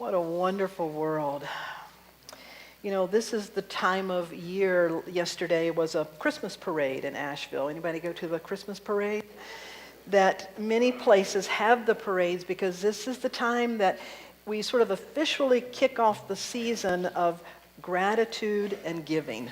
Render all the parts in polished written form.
What a wonderful world. You know, this is the time of year. Yesterday was a Christmas parade in Asheville. Anybody go to the Christmas parade? That many places have the parades because this is the time that we sort of officially kick off the season of gratitude and giving.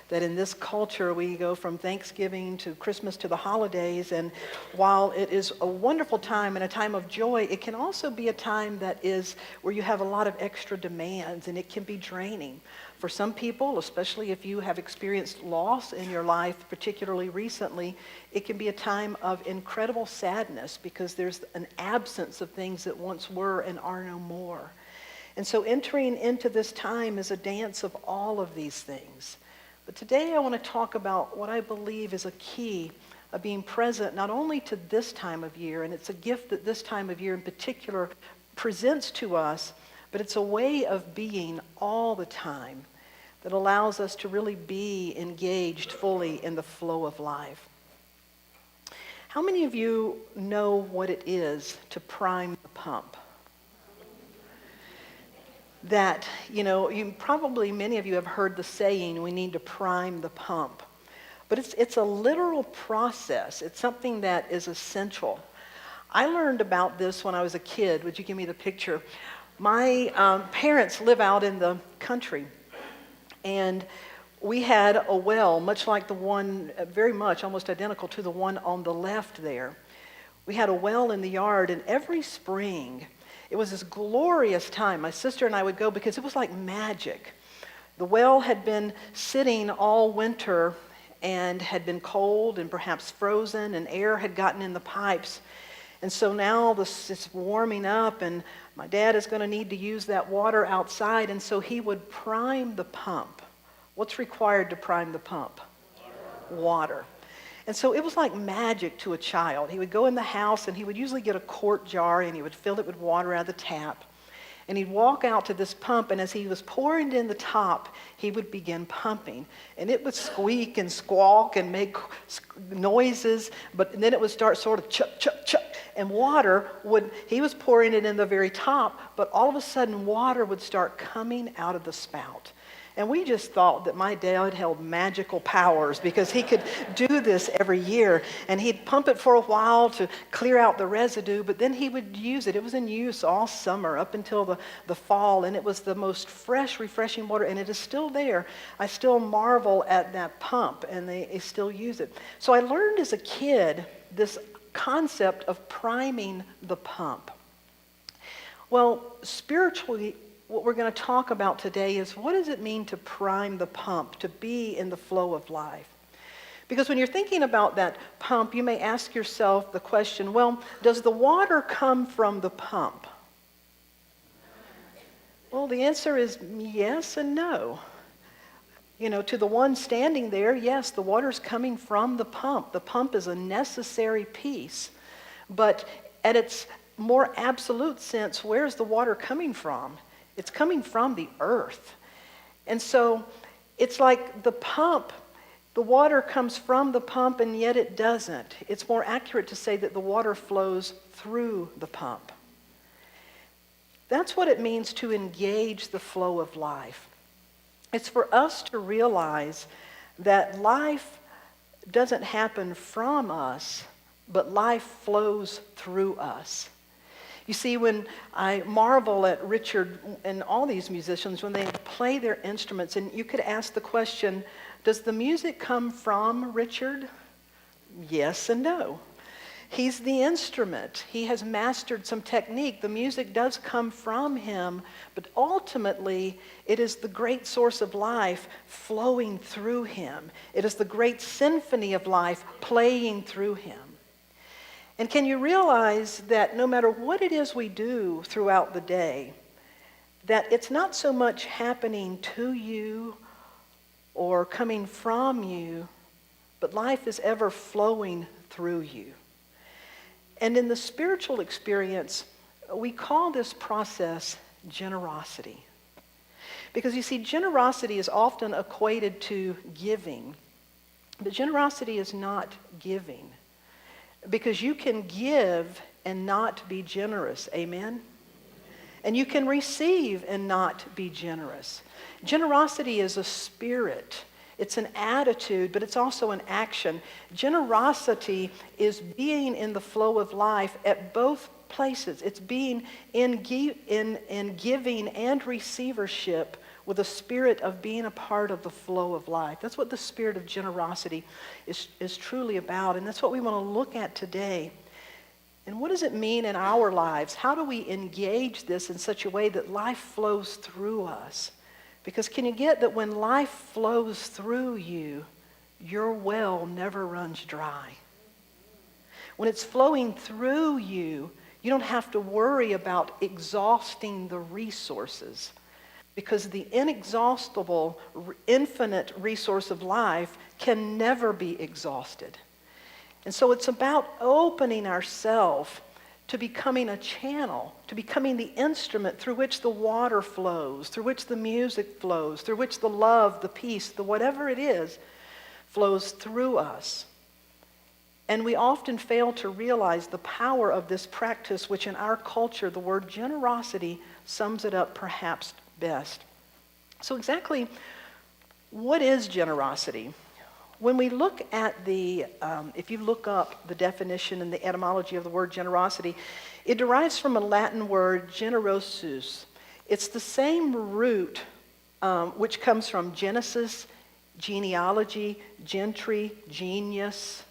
That in this culture we go from Thanksgiving to Christmas to the holidays, and while it is a wonderful time and a time of joy, it can also be a time that is where you have a lot of extra demands, and it can be draining. For some people, especially if you have experienced loss in your life, particularly recently, it can be a time of incredible sadness because there's an absence of things that once were and are no more. And so entering into this time is a dance of all of these things. But today I want to talk about what I believe is a key of being present not only to this time of year, and it's a gift that this time of year in particular presents to us, but it's a way of being all the time that allows us to really be engaged fully in the flow of life. How many of you know what it is to prime the pump? That, many of you have heard the saying, we need to prime the pump. But it's a literal process. It's something that is essential. I learned about this when I was a kid. Would you give me the picture? My parents live out in the country. And we had a well, much like the one, very much, almost identical to the one on the left there. We had a well in the yard, and every spring, it was this glorious time. My sister and I would go because it was like magic. The well had been sitting all winter and had been cold and perhaps frozen, and air had gotten in the pipes. And so now it's warming up, and my dad is going to need to use that water outside, and so he would prime the pump. What's required to prime the pump? Water. And so it was like magic to a child. He would go in the house and he would usually get a quart jar and he would fill it with water out of the tap. And he'd walk out to this pump, and as he was pouring it in the top, he would begin pumping. And it would squeak and squawk and make noises, but then it would start sort of chuck, chuck, chuck. And he was pouring it in the very top, but all of a sudden water would start coming out of the spout. And we just thought that my dad held magical powers because he could do this every year. And he'd pump it for a while to clear out the residue, but then he would use it. It was in use all summer up until the fall, and it was the most fresh, refreshing water, and it is still there. I still marvel at that pump, and they still use it. So I learned as a kid this concept of priming the pump. Well, spiritually, what we're going to talk about today is what does it mean to prime the pump, to be in the flow of life? Because when you're thinking about that pump, you may ask yourself the question, well, does the water come from the pump? Well, the answer is yes and no. To the one standing there, yes, the water's coming from the pump. The pump is a necessary piece. But at its more absolute sense, where's the water coming from? It's coming from the earth. And so it's like the pump, the water comes from the pump, and yet it doesn't. It's more accurate to say that the water flows through the pump. That's what it means to engage the flow of life. It's for us to realize that life doesn't happen from us, but life flows through us. You see, when I marvel at Richard and all these musicians, when they play their instruments, and you could ask the question, does the music come from Richard? Yes and no. He's the instrument. He has mastered some technique. The music does come from him, but ultimately, it is the great source of life flowing through him. It is the great symphony of life playing through him. And can you realize that no matter what it is we do throughout the day, that it's not so much happening to you or coming from you, but life is ever flowing through you. And in the spiritual experience, we call this process generosity. Because you see, generosity is often equated to giving, but generosity is not giving. Because you can give and not be generous. Amen? And you can receive and not be generous. Generosity is a spirit. It's an attitude, but it's also an action. Generosity is being in the flow of life at both places. It's being in giving and receivership with a spirit of being a part of the flow of life. That's what the spirit of generosity is truly about, and that's what we want to look at today. And what does it mean in our lives? How do we engage this in such a way that life flows through us? Because can you get that when life flows through you, your well never runs dry? When it's flowing through you, you don't have to worry about exhausting the resources, because the inexhaustible, infinite resource of life can never be exhausted. And so it's about opening ourselves to becoming a channel, to becoming the instrument through which the water flows, through which the music flows, through which the love, the peace, the whatever it is, flows through us. And we often fail to realize the power of this practice, which in our culture, the word generosity sums it up perhaps best. So exactly what is generosity? When we look at if you look up the definition and the etymology of the word generosity, it derives from a Latin word generosus. It's the same root which comes from Genesis, genealogy, gentry, genius.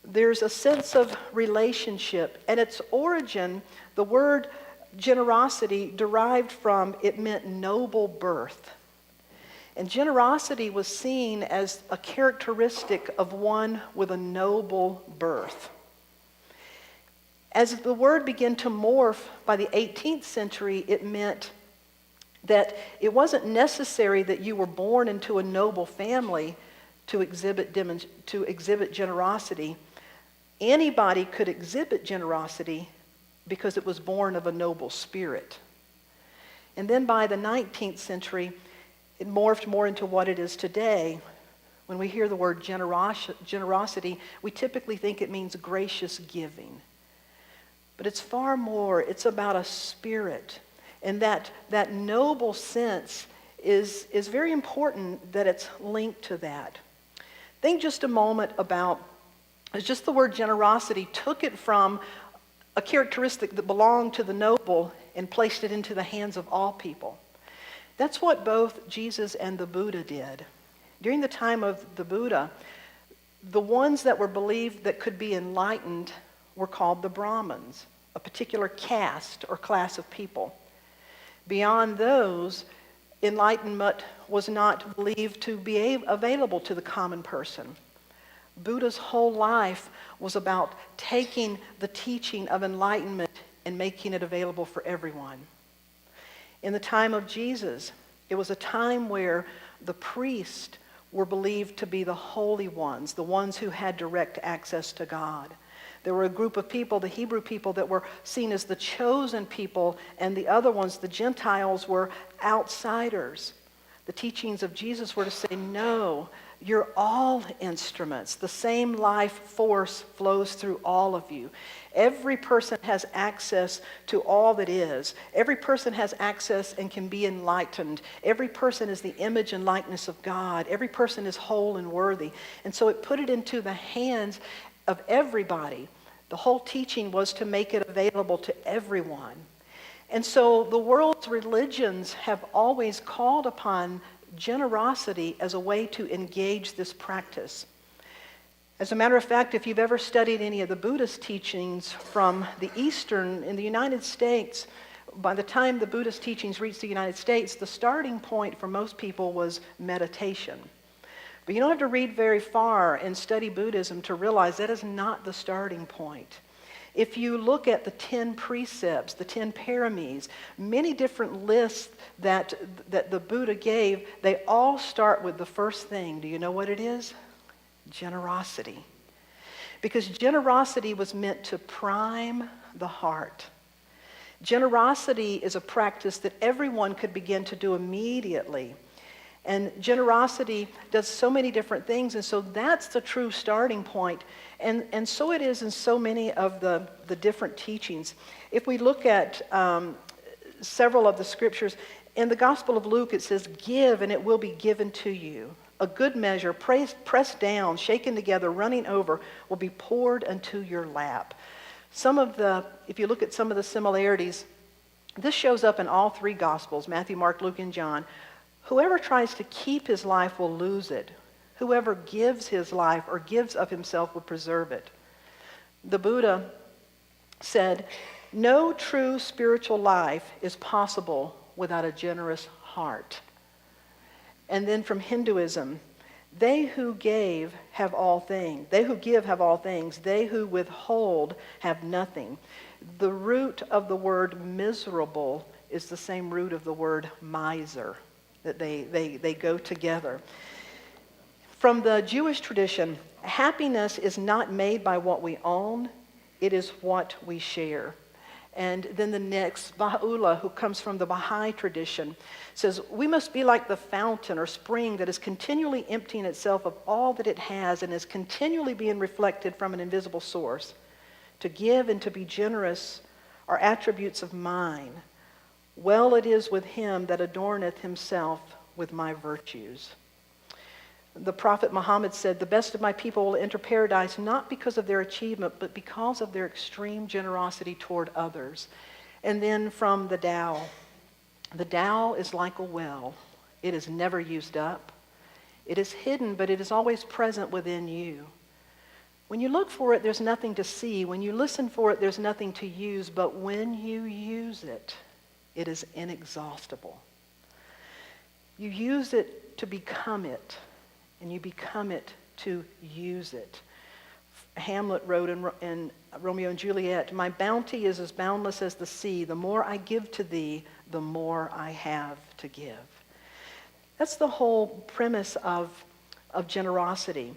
There's a sense of relationship, and its origin, the word generosity derived from, it meant noble birth. And generosity was seen as a characteristic of one with a noble birth. As the word began to morph by the 18th century, it meant that it wasn't necessary that you were born into a noble family to exhibit generosity. Anybody could exhibit generosity because it was born of a noble spirit. And then by the 19th century, it morphed more into what it is today. When we hear the word generosity, we typically think it means gracious giving. But it's far more. It's about a spirit. And that noble sense is very important that it's linked to that. Think just a moment about, it's just the word generosity took it from a characteristic that belonged to the noble and placed it into the hands of all people. That's what both Jesus and the Buddha did. During the time of the Buddha, the ones that were believed that could be enlightened were called the Brahmins, a particular caste or class of people. Beyond those, enlightenment was not believed to be available to the common person. Buddha's whole life was about taking the teaching of enlightenment and making it available for everyone. In the time of Jesus, it was a time where the priests were believed to be the holy ones, the ones who had direct access to God. There were a group of people, the Hebrew people, that were seen as the chosen people, and the other ones, the Gentiles, were outsiders. The teachings of Jesus were to say, no, you're all instruments. The same life force flows through all of you. Every person has access to all that is. Every person has access and can be enlightened. Every person is the image and likeness of God. Every person is whole and worthy. And so it put it into the hands of everybody. The whole teaching was to make it available to everyone. And so the world's religions have always called upon generosity as a way to engage this practice. As a matter of fact, if you've ever studied any of the Buddhist teachings from the Eastern, in the United States, by the time the Buddhist teachings reached the United States, the starting point for most people was meditation. But you don't have to read very far and study Buddhism to realize that is not the starting point. If you look at the 10 precepts, the 10 paramis, many different lists that the Buddha gave, they all start with the first thing. Do you know what it is? Generosity. Because generosity was meant to prime the heart. Generosity is a practice that everyone could begin to do immediately. And generosity does so many different things, and so that's the true starting point. And so it is in so many of the different teachings. If we look at several of the scriptures. In the Gospel of Luke, it says, "Give, and it will be given to you. A good measure, pressed down, shaken together, running over, will be poured into your lap." If you look at some of the similarities, this shows up in all three Gospels, Matthew, Mark, Luke, and John. Whoever tries to keep his life will lose it. Whoever gives his life or gives of himself will preserve it. The Buddha said, "No true spiritual life is possible without a generous heart." And then from Hinduism, they who give have all things. They who withhold have nothing. The root of the word miserable is the same root of the word miser, that they go together. From the Jewish tradition, happiness is not made by what we own, it is what we share. And then the next, Baha'u'llah, who comes from the Baha'i tradition, says, "We must be like the fountain or spring that is continually emptying itself of all that it has and is continually being reflected from an invisible source. To give and to be generous are attributes of mine. Well it is with him that adorneth himself with my virtues." The Prophet Muhammad said, "The best of my people will enter paradise not because of their achievement, but because of their extreme generosity toward others." And then from the Tao, "The Tao is like a well. It is never used up. It is hidden, but it is always present within you. When you look for it, there's nothing to see. When you listen for it, there's nothing to use. But when you use it, it is inexhaustible." You use it to become it, and you become it to use it. Hamlet wrote in Romeo and Juliet, "My bounty is as boundless as the sea. The more I give to thee, the more I have to give." That's the whole premise of generosity.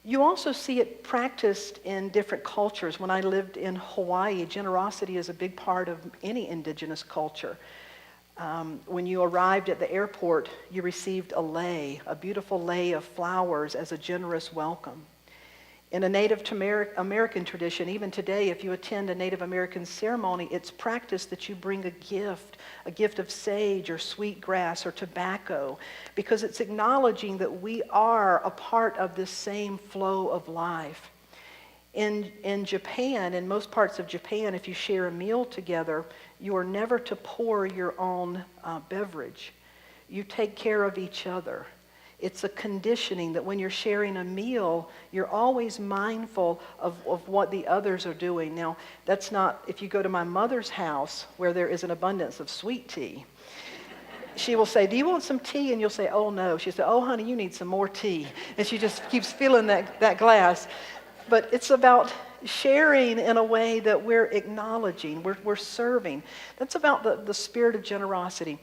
You also see it practiced in different cultures. When I lived in Hawaii, generosity is a big part of any indigenous culture. When you arrived at the airport, you received a beautiful lei of flowers as a generous welcome. In a Native American tradition, even today, if you attend a Native American ceremony, it's practiced that you bring a gift of sage or sweet grass or tobacco, because it's acknowledging that we are a part of this same flow of life. In Japan, in most parts of Japan, if you share a meal together, you are never to pour your own beverage. You take care of each other. It's a conditioning that when you're sharing a meal, you're always mindful of what the others are doing. Now, that's not, if you go to my mother's house where there is an abundance of sweet tea, she will say, "Do you want some tea?" And you'll say, "Oh, no." She'll say, "Oh, honey, you need some more tea." And she just keeps filling that glass. But it's about sharing in a way that we're acknowledging, we're serving. That's about the spirit of generosity.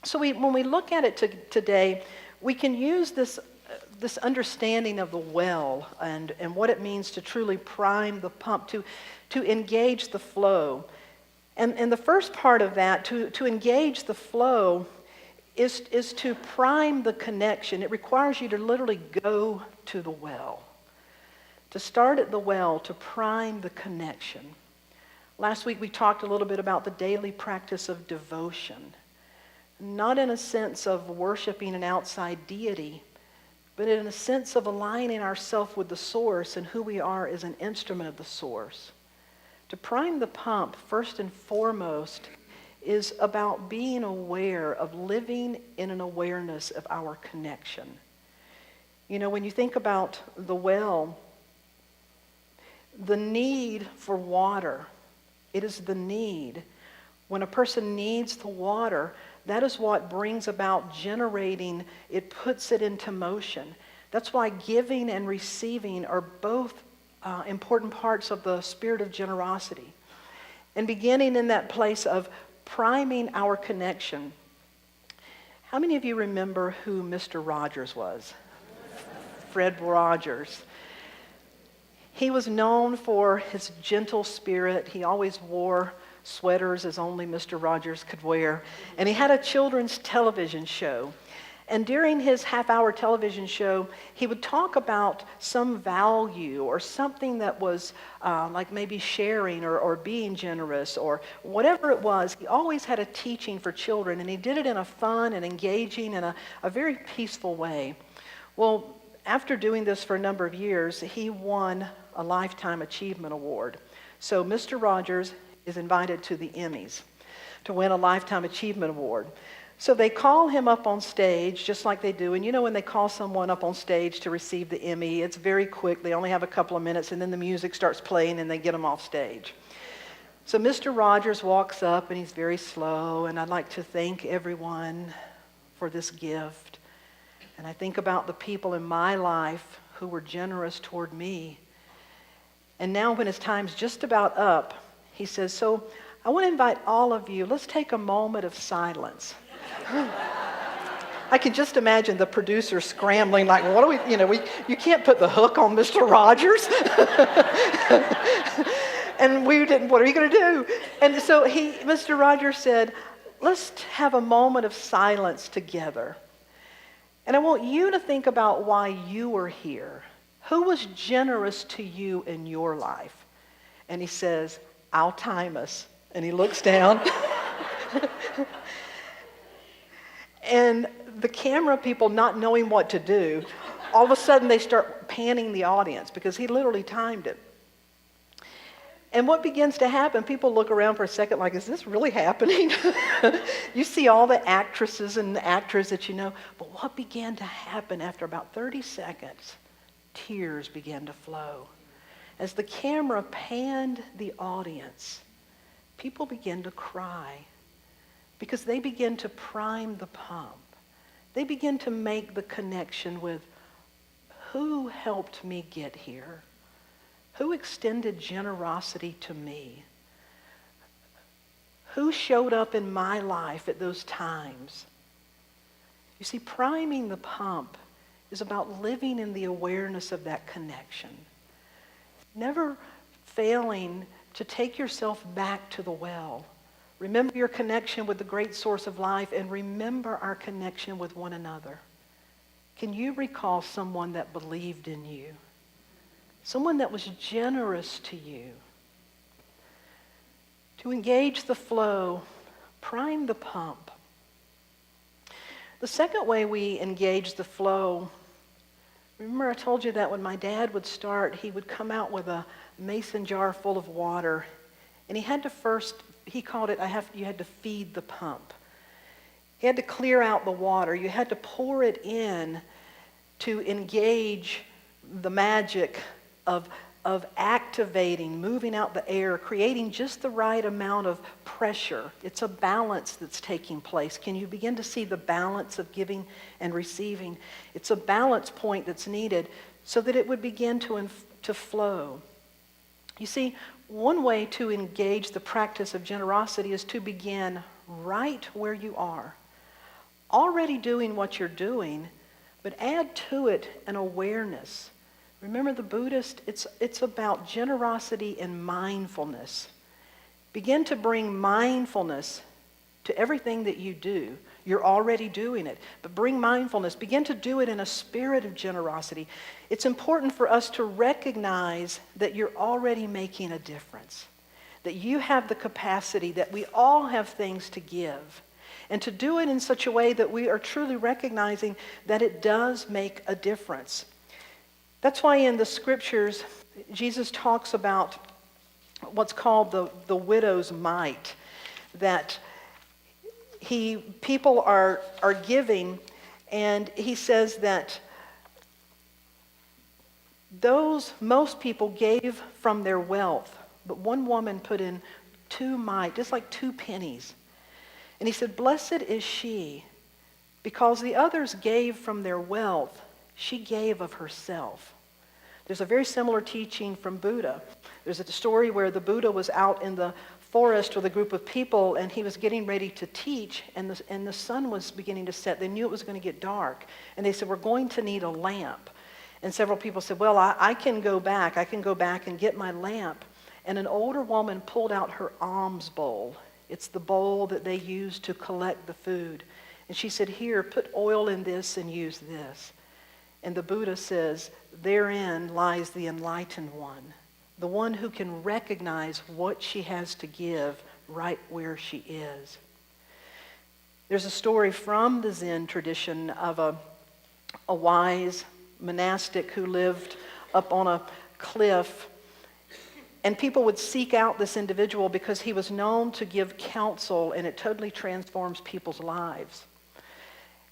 So when we look at it today, we can use this understanding of the well and what it means to truly prime the pump, to engage the flow. And the first part of that, to engage the flow, is to prime the connection. It requires you to literally go to the well. To start at the well, to prime the connection. Last week we talked a little bit about the daily practice of devotion. Not in a sense of worshiping an outside deity, but in a sense of aligning ourselves with the source and who we are as an instrument of the source. To prime the pump, first and foremost, is about being aware of living in an awareness of our connection. You know, when you think about the well, the need for water, it is the need. When a person needs the water, that is what brings about generating, it puts it into motion. That's why giving and receiving are both important parts of the spirit of generosity. And beginning in that place of priming our connection. How many of you remember who Mr. Rogers was? Fred Rogers. He was known for his gentle spirit. He always wore sweaters as only Mr. Rogers could wear. And he had a children's television show. And during his half-hour television show, he would talk about some value or something that was like maybe sharing or being generous or whatever it was. He always had a teaching for children, and he did it in a fun and engaging and a very peaceful way. Well, after doing this for a number of years, he won a Lifetime Achievement Award. So Mr. Rogers is invited to the Emmys to win a Lifetime Achievement Award. So they call him up on stage, just like they do. And you know when they call someone up on stage to receive the Emmy, it's very quick. They only have a couple of minutes, and then the music starts playing, and they get them off stage. So Mr. Rogers walks up, and he's very slow, and I'd like to thank everyone for this gift. And I think about the people in my life who were generous toward me. And now when his time's just about up, he says, so I want to invite all of you, let's take a moment of silence. I can just imagine the producer scrambling like, what do we, you can't put the hook on Mr. Rogers. And we didn't, what are you going to do? And so Mr. Rogers said, let's have a moment of silence together. And I want you to think about why you are here. Who was generous to you in your life? And he says, I'll time us. And he looks down. And the camera people, not knowing what to do, all of a sudden they start panning the audience because he literally timed it. And what begins to happen, people look around for a second like, is this really happening? You see all the actresses and the actors that you know. But what began to happen after about 30 seconds, tears began to flow. As the camera panned the audience, people began to cry because they begin to prime the pump. They begin to make the connection with who helped me get here? Who extended generosity to me? Who showed up in my life at those times? You see, priming the pump is about living in the awareness of that connection. Never failing to take yourself back to the well. Remember your connection with the great source of life, and remember our connection with one another. Can you recall someone that believed in you? Someone that was generous to you? To engage the flow, prime the pump. The second way we engage the flow, remember I told you that when my dad would start, he would come out with a mason jar full of water, and he had to first, he called it, you had to feed the pump. He had to clear out the water. You had to pour it in to engage the magic of activating, moving out the air, creating just the right amount of pressure. It's a balance that's taking place. Can you begin to see the balance of giving and receiving? It's a balance point that's needed so that it would begin to flow. You see, one way to engage the practice of generosity is to begin right where you are. Already doing what you're doing, but add to it an awareness. Remember the Buddhist, it's about generosity and mindfulness. Begin to bring mindfulness to everything that you do. You're already doing it, but bring mindfulness. Begin to do it in a spirit of generosity. It's important for us to recognize that you're already making a difference, that you have the capacity, that we all have things to give, and to do it in such a way that we are truly recognizing that it does make a difference. That's why in the scriptures, Jesus talks about what's called the widow's mite, that people are giving, and he says that most people gave from their wealth, but one woman put in 2 mite, just like 2 pennies. And he said, blessed is she, because the others gave from their wealth, she gave of herself. There's a very similar teaching from Buddha. There's a story where the Buddha was out in the forest with a group of people, and he was getting ready to teach, and the sun was beginning to set. They knew it was going to get dark, and they said, we're going to need a lamp. And several people said, well, I can go back and get my lamp. And an older woman pulled out her alms bowl. It's the bowl that they use to collect the food. And she said, here, put oil in this and use this. And the Buddha says, therein lies the enlightened one, the one who can recognize what she has to give right where she is. There's a story from the Zen tradition of a wise monastic who lived up on a cliff. And people would seek out this individual because he was known to give counsel, and it totally transforms people's lives.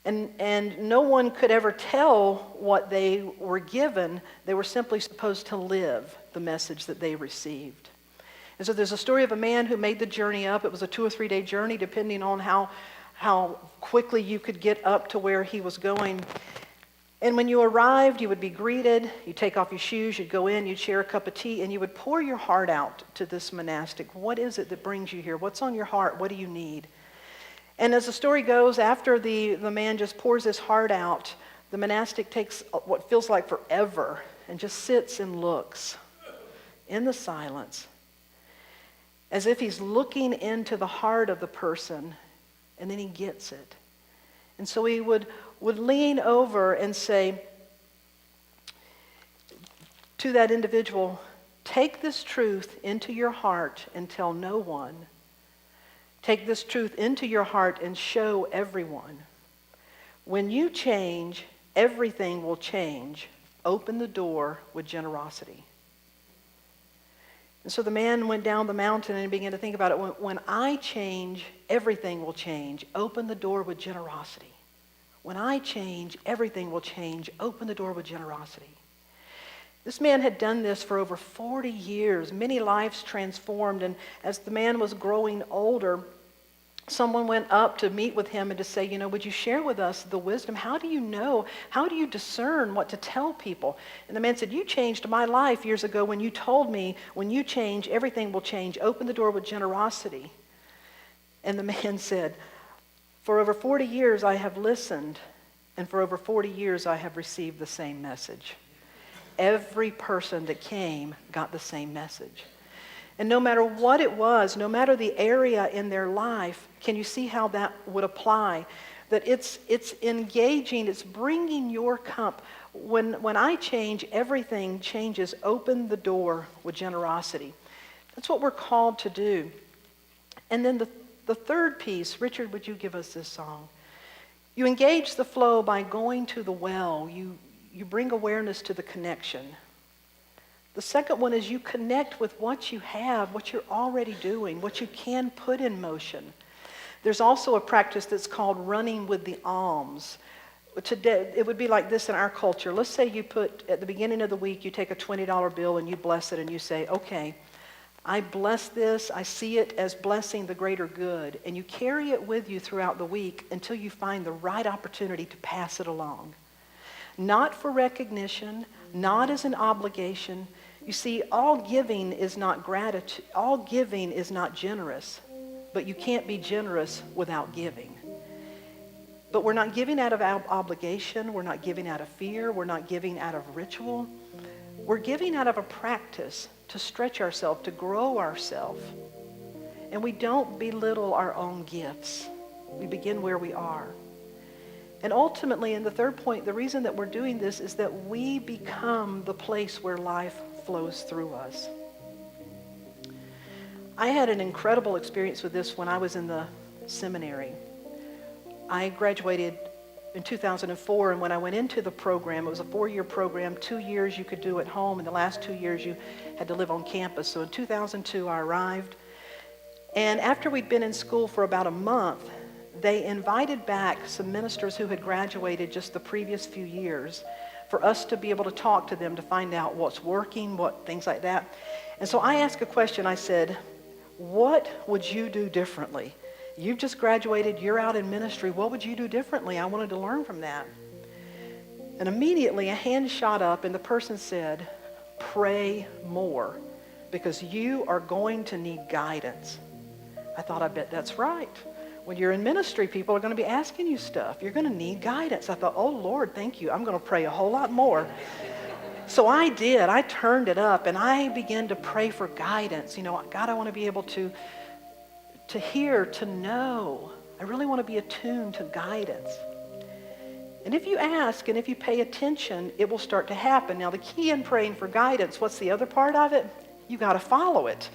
And no one could ever tell what they were given. They were simply supposed to live the message that they received. And so there's a story of a man who made the journey up. It was a 2 or 3 day journey, depending on how quickly you could get up to where he was going. And when you arrived, you would be greeted. You'd take off your shoes. You'd go in. You'd share a cup of tea. And you would pour your heart out to this monastic. What is it that brings you here? What's on your heart? What do you need? And as the story goes, after the man just pours his heart out, the monastic takes what feels like forever and just sits and looks in the silence as if he's looking into the heart of the person, and then he gets it. And so he would lean over and say to that individual, take this truth into your heart and tell no one. Take this truth into your heart and show everyone. When you change, everything will change. Open the door with generosity. And so the man went down the mountain and began to think about it. When I change, everything will change. Open the door with generosity. When I change, everything will change. Open the door with generosity. This man had done this for over 40 years. Many lives transformed. And as the man was growing older, someone went up to meet with him and to say, would you share with us the wisdom? How do you know? How do you discern what to tell people? And the man said, you changed my life years ago when you told me, when you change, everything will change. Open the door with generosity. And the man said, for over 40 years I have listened, and for over 40 years I have received the same message. Every person that came got the same message. And no matter what it was, no matter the area in their life, can you see how that would apply? That it's engaging, it's bringing your cup. When I change, everything changes. Open the door with generosity. That's what we're called to do. And then the third piece, Richard, would you give us this song? You engage the flow by going to the well. You bring awareness to the connection. The second one is you connect with what you have, what you're already doing, what you can put in motion. There's also a practice that's called running with the alms. Today, it would be like this in our culture. Let's say you put, at the beginning of the week, you take a $20 bill and you bless it and you say, okay, I bless this, I see it as blessing the greater good. And you carry it with you throughout the week until you find the right opportunity to pass it along. Not for recognition, not as an obligation. You see, all giving is not gratitude. All giving is not generous, but you can't be generous without giving. But we're not giving out of obligation. We're not giving out of fear. We're not giving out of ritual. We're giving out of a practice to stretch ourselves, to grow ourselves. And we don't belittle our own gifts. We begin where we are. And ultimately, in the third point, the reason that we're doing this is that we become the place where life flows through us. I had an incredible experience with this when I was in the seminary. I graduated in 2004, and when I went into the program, it was a 4-year program. 2 years you could do at home, and the last 2 years you had to live on campus. So in 2002, I arrived. And after we'd been in school for about a month, they invited back some ministers who had graduated just the previous few years for us to be able to talk to them to find out what's working, what things like that. And so I asked a question. I said, what would you do differently? You've just graduated, you're out in ministry. What would you do differently? I wanted to learn from that. And immediately a hand shot up and the person said, pray more because you are going to need guidance. I thought, I bet that's right. When you're in ministry, people are going to be asking you stuff. You're going to need guidance. I thought, oh, Lord, thank you. I'm going to pray a whole lot more. So I did. I turned it up, and I began to pray for guidance. God, I want to be able to hear, to know I really want to be attuned to guidance. And if you ask and if you pay attention, it will start to happen. Now, the key in praying for guidance, what's the other part of it? You got to follow it.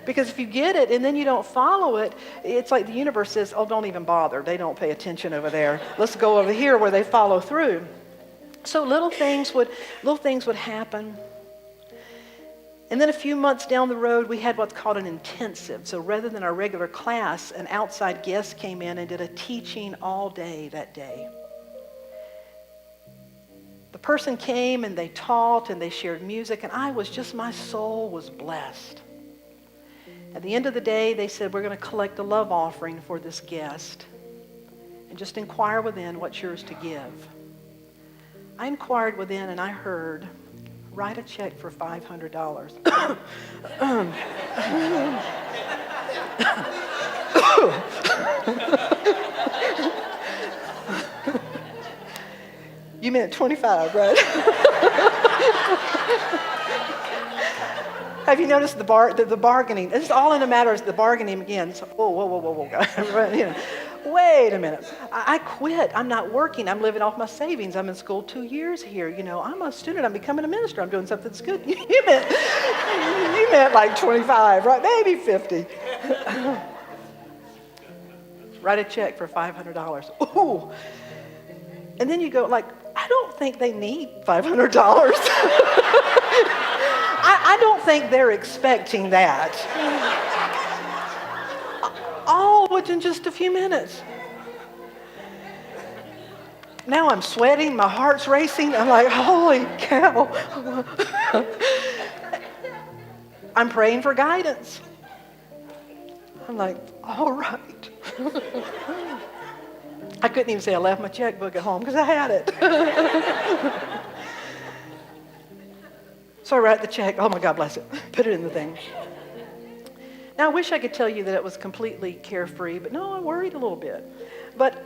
Because if you get it and then you don't follow it, it's like the universe says, oh, don't even bother. They don't pay attention over there. Let's go over here where they follow through. So little things would happen. And then a few months down the road, we had what's called an intensive. So rather than our regular class, an outside guest came in and did a teaching all day that day. The person came and they taught and they shared music, and my soul was blessed. At the end of the day, they said, we're going to collect a love offering for this guest. And just inquire within what's yours to give. I inquired within and I heard, write a check for $500. You meant 25, right? Have you noticed the bargaining? This is all in a matter of the bargaining again. So, whoa, guys. Wait a minute. I quit. I'm not working. I'm living off my savings. I'm in school 2 years here. I'm a student. I'm becoming a minister. I'm doing something that's good. You meant like 25, right? Maybe 50. Write a check for $500. Ooh. And then you go like, I don't think they need $500. I don't think they're expecting that. All within just a few minutes. Now I'm sweating, my heart's racing. I'm like, holy cow. I'm praying for guidance. I'm like, all right. I couldn't even say I left my checkbook at home because I had it. So I write the check. Oh my God, bless it. Put it in the thing. Now, I wish I could tell you that it was completely carefree, but no, I worried a little bit. But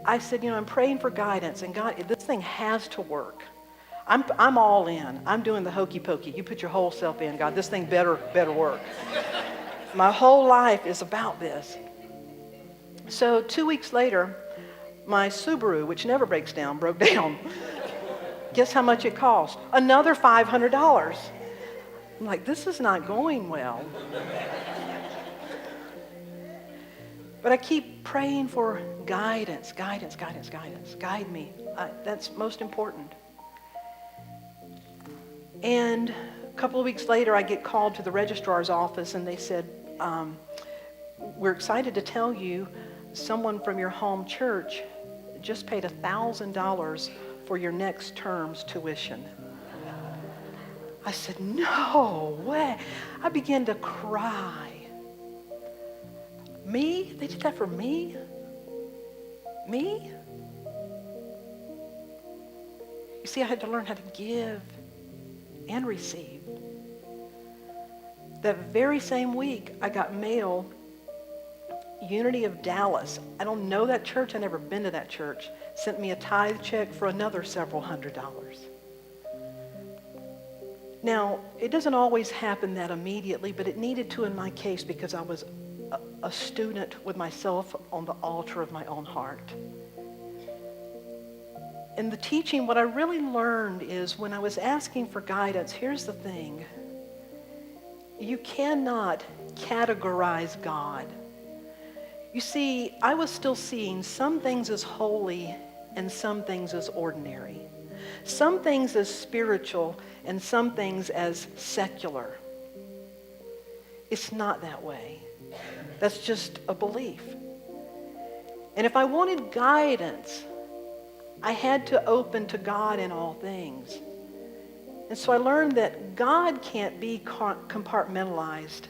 I said, I'm praying for guidance, and God, this thing has to work. I'm all in. I'm doing the hokey pokey. You put your whole self in, God. This thing better work. My whole life is about this. So 2 weeks later, my Subaru, which never breaks down, broke down. Guess how much it cost? Another $500. I'm like, this is not going well. But I keep praying for guidance. Guide me. That's most important. And a couple of weeks later, I get called to the registrar's office, and they said, we're excited to tell you someone from your home church just paid $1,000 for your next term's tuition. I said, no way. I began to cry. Me? They did that for me? Me? You see, I had to learn how to give and receive. That very same week, I got mail, Unity of Dallas. I don't know that church. I've never been to that church. Sent me a tithe check for another several $100s. Now, it doesn't always happen that immediately, but it needed to in my case because I was a student with myself on the altar of my own heart. In the teaching, what I really learned is when I was asking for guidance, here's the thing. You cannot categorize God. You see, I was still seeing some things as holy and some things as ordinary. Some things as spiritual and some things as secular. It's not that way. That's just a belief. And if I wanted guidance, I had to open to God in all things. And so I learned that God can't be compartmentalized.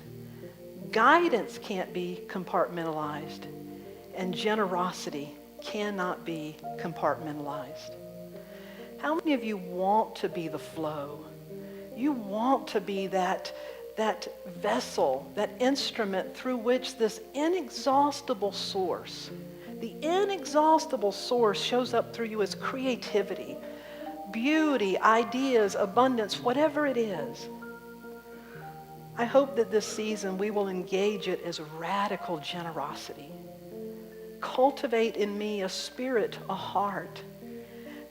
Guidance can't be compartmentalized. And generosity cannot be compartmentalized. How many of you want to be the flow? You want to be that vessel, that instrument through which this inexhaustible source, the inexhaustible source shows up through you as creativity, beauty, ideas, abundance, whatever it is. I hope that this season we will engage it as radical generosity. cultivate in me a spirit, a heart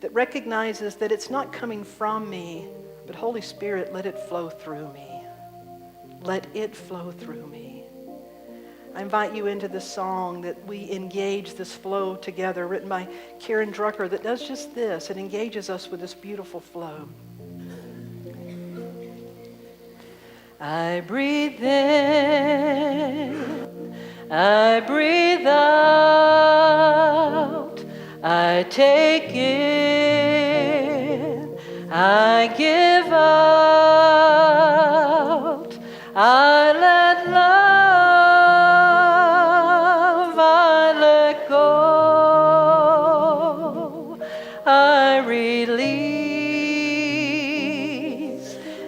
that recognizes that it's not coming from me, but Holy Spirit, let it flow through me. Let it flow through me. I invite you into this song that we engage this flow together, written by Karen Drucker, that does just this. It engages us with this beautiful flow. I breathe in, I breathe out, I take in, I give out, I let love, I let go, I release,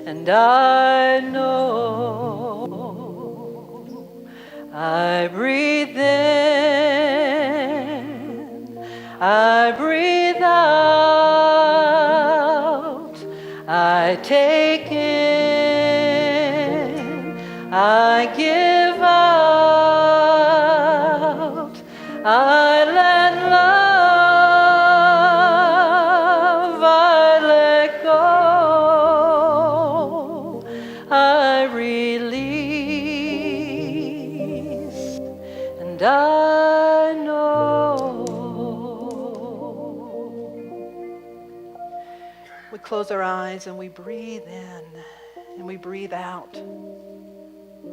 and I know. I breathe in, I breathe out, I take in, I give out, I let love, I let go, I release, and I know. We close our eyes and we breathe in and we breathe out.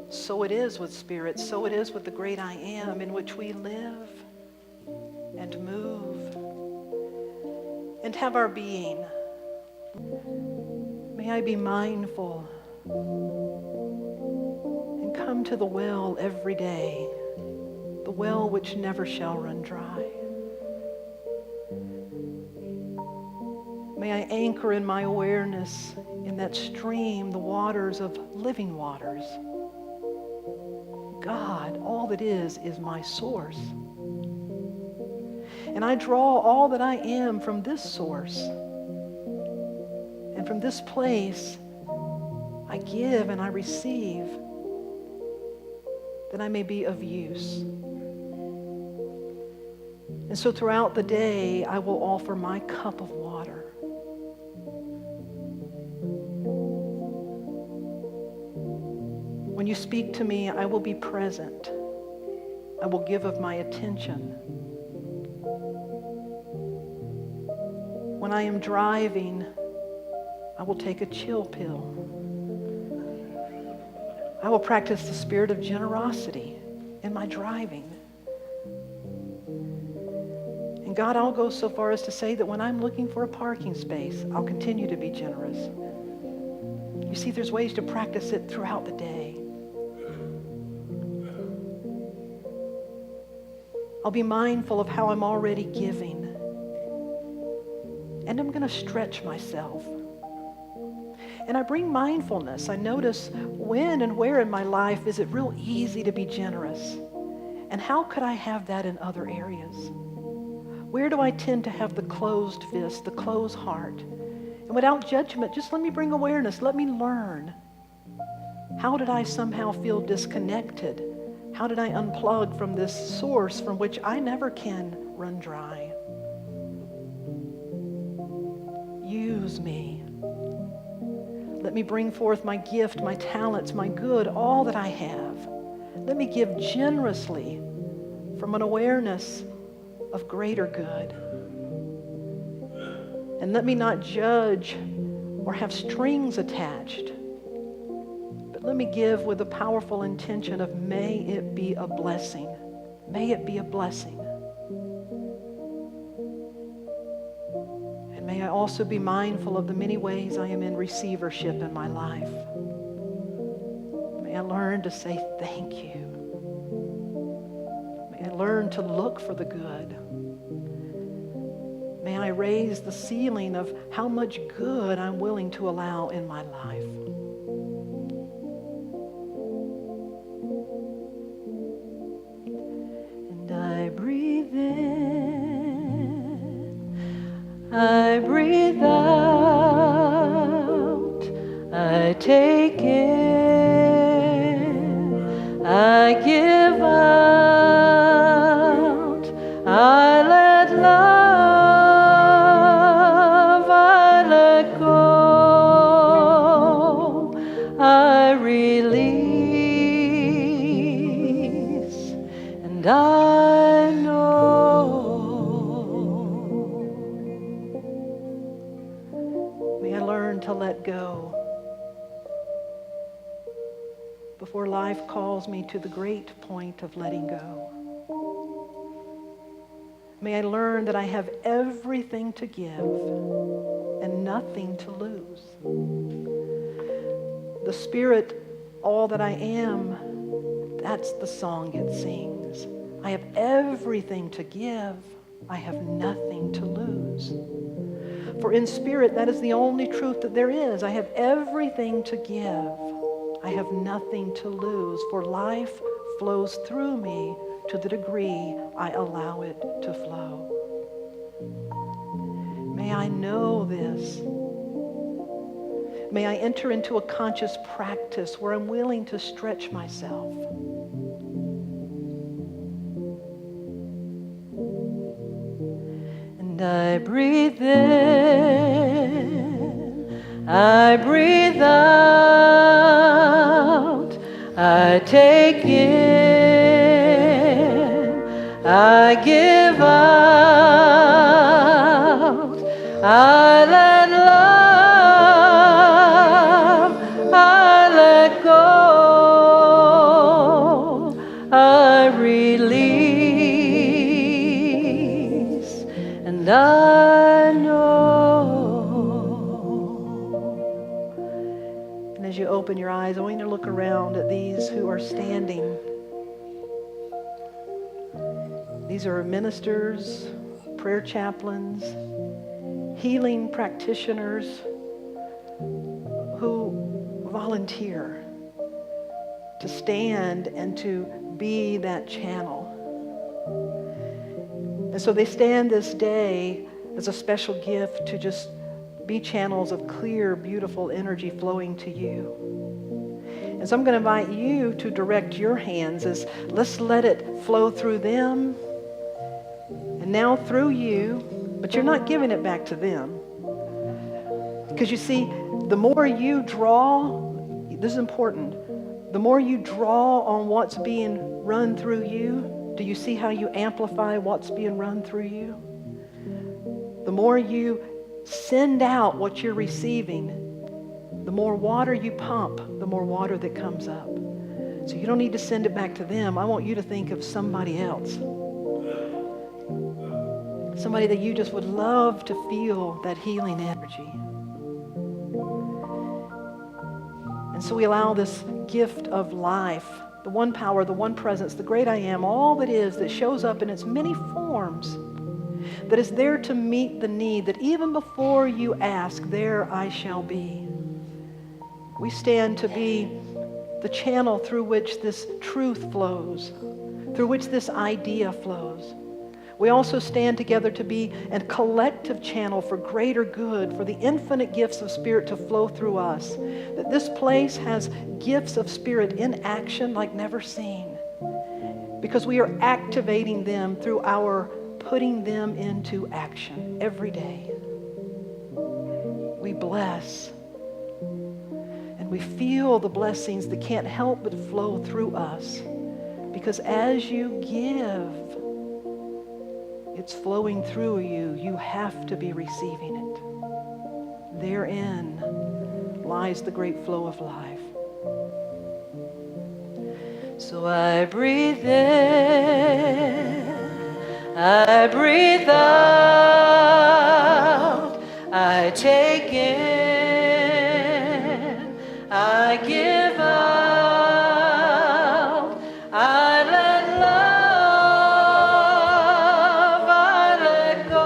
So it is with spirit, so it is with the great I am in which we live and move and have our being. May I be mindful and come to the well every day, the well which never shall run dry. May I anchor in my awareness in that stream, the waters of living waters. God, all that is my source. And I draw all that I am from this source. And from this place, I give and I receive that I may be of use. And so throughout the day, I will offer my cup of water. When you speak to me, I will be present. I will give of my attention. When I am driving, I will take a chill pill. I will practice the spirit of generosity in my driving. And God, I'll go so far as to say that when I'm looking for a parking space, I'll continue to be generous. You see, there's ways to practice it throughout the day. I'll be mindful of how I'm already giving. And I'm going to stretch myself. And I bring mindfulness. I notice when and where in my life is it real easy to be generous. And how could I have that in other areas? Where do I tend to have the closed fist, the closed heart? And without judgment, just let me bring awareness. Let me learn. How did I somehow feel disconnected? How did I unplug from this source from which I never can run dry? Use me. Let me bring forth my gift, my talents, my good, all that I have. Let me give generously from an awareness of greater good. And let me not judge or have strings attached, but let me give with a powerful intention of may it be a blessing. May it be a blessing. And may I also be mindful of the many ways I am in receivership in my life. May I learn to say thank you. May I learn to look for the good. May I raise the ceiling of how much good I'm willing to allow in my life. And I breathe in, I breathe out, I take in, I give out, let go, I release, and I know. May I learn to let go before life calls me to the great point of letting go. May I learn that I have everything to give and nothing to lose. The Spirit, all that I am, that's the song it sings. I have everything to give. I have nothing to lose. For in spirit, that is the only truth that there is. I have everything to give. I have nothing to lose. For life flows through me to the degree I allow it to flow. May I know this. May I enter into a conscious practice where I'm willing to stretch myself. And I breathe in, I breathe out, I take in, I give out, I let love, I let go, I release, and I know. And as you open your eyes, I want you to look around at these who are standing. These are ministers, prayer chaplains, healing practitioners who volunteer to stand and to be that channel. And so they stand this day as a special gift to just be channels of clear, beautiful energy flowing to you. And so I'm going to invite you to direct your hands as let's let it flow through them and now through you, but you're not giving it back to them. Because you see, the more you draw, this is important, the more you draw on what's being run through you, do you see how you amplify what's being run through you? The more you send out what you're receiving, the more water you pump, the more water that comes up. So you don't need to send it back to them. I want you to think of somebody else. Somebody that you just would love to feel that healing energy. And so we allow this gift of life, the one power, the one presence, the great I am, all that is, that shows up in its many forms, that is there to meet the need, that even before you ask, there I shall be. We stand to be the channel through which this truth flows, through which this idea flows. We also stand together to be a collective channel for greater good, for the infinite gifts of Spirit to flow through us. That this place has gifts of Spirit in action like never seen, because we are activating them through our putting them into action every day. We bless, and we feel the blessings that can't help but flow through us, because as you give, it's flowing through you. You have to be receiving it. Therein lies the great flow of life. So I breathe in, I breathe out, I take in, I give out, I let love, I let go,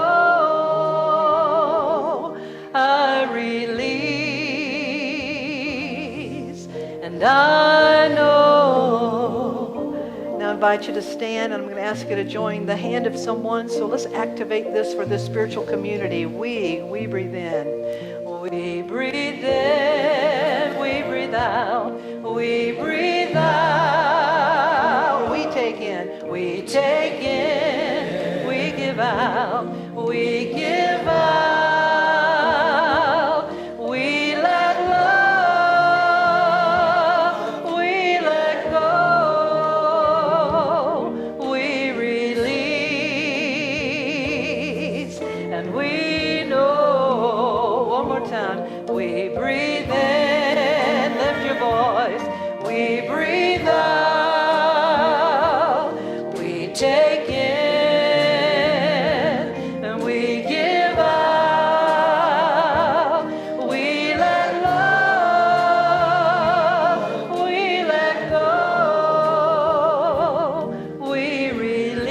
I release, and I know. Now I invite you to stand, and I'm going to ask you to join the hand of someone. So let's activate this for this spiritual community. We breathe in. We breathe in, we breathe out, we breathe out, we take in, we take in, we give out, we give out, time. We breathe in, lift your voice. We breathe out. We take in, and we give out. We let love, we let go. We release,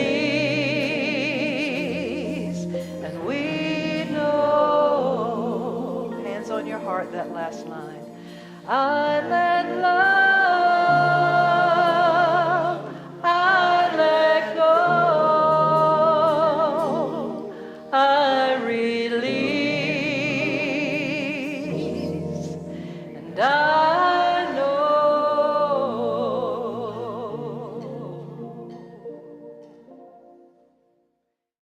and we know. Hands on your heart, that last line. I let love, I let go, I release, and I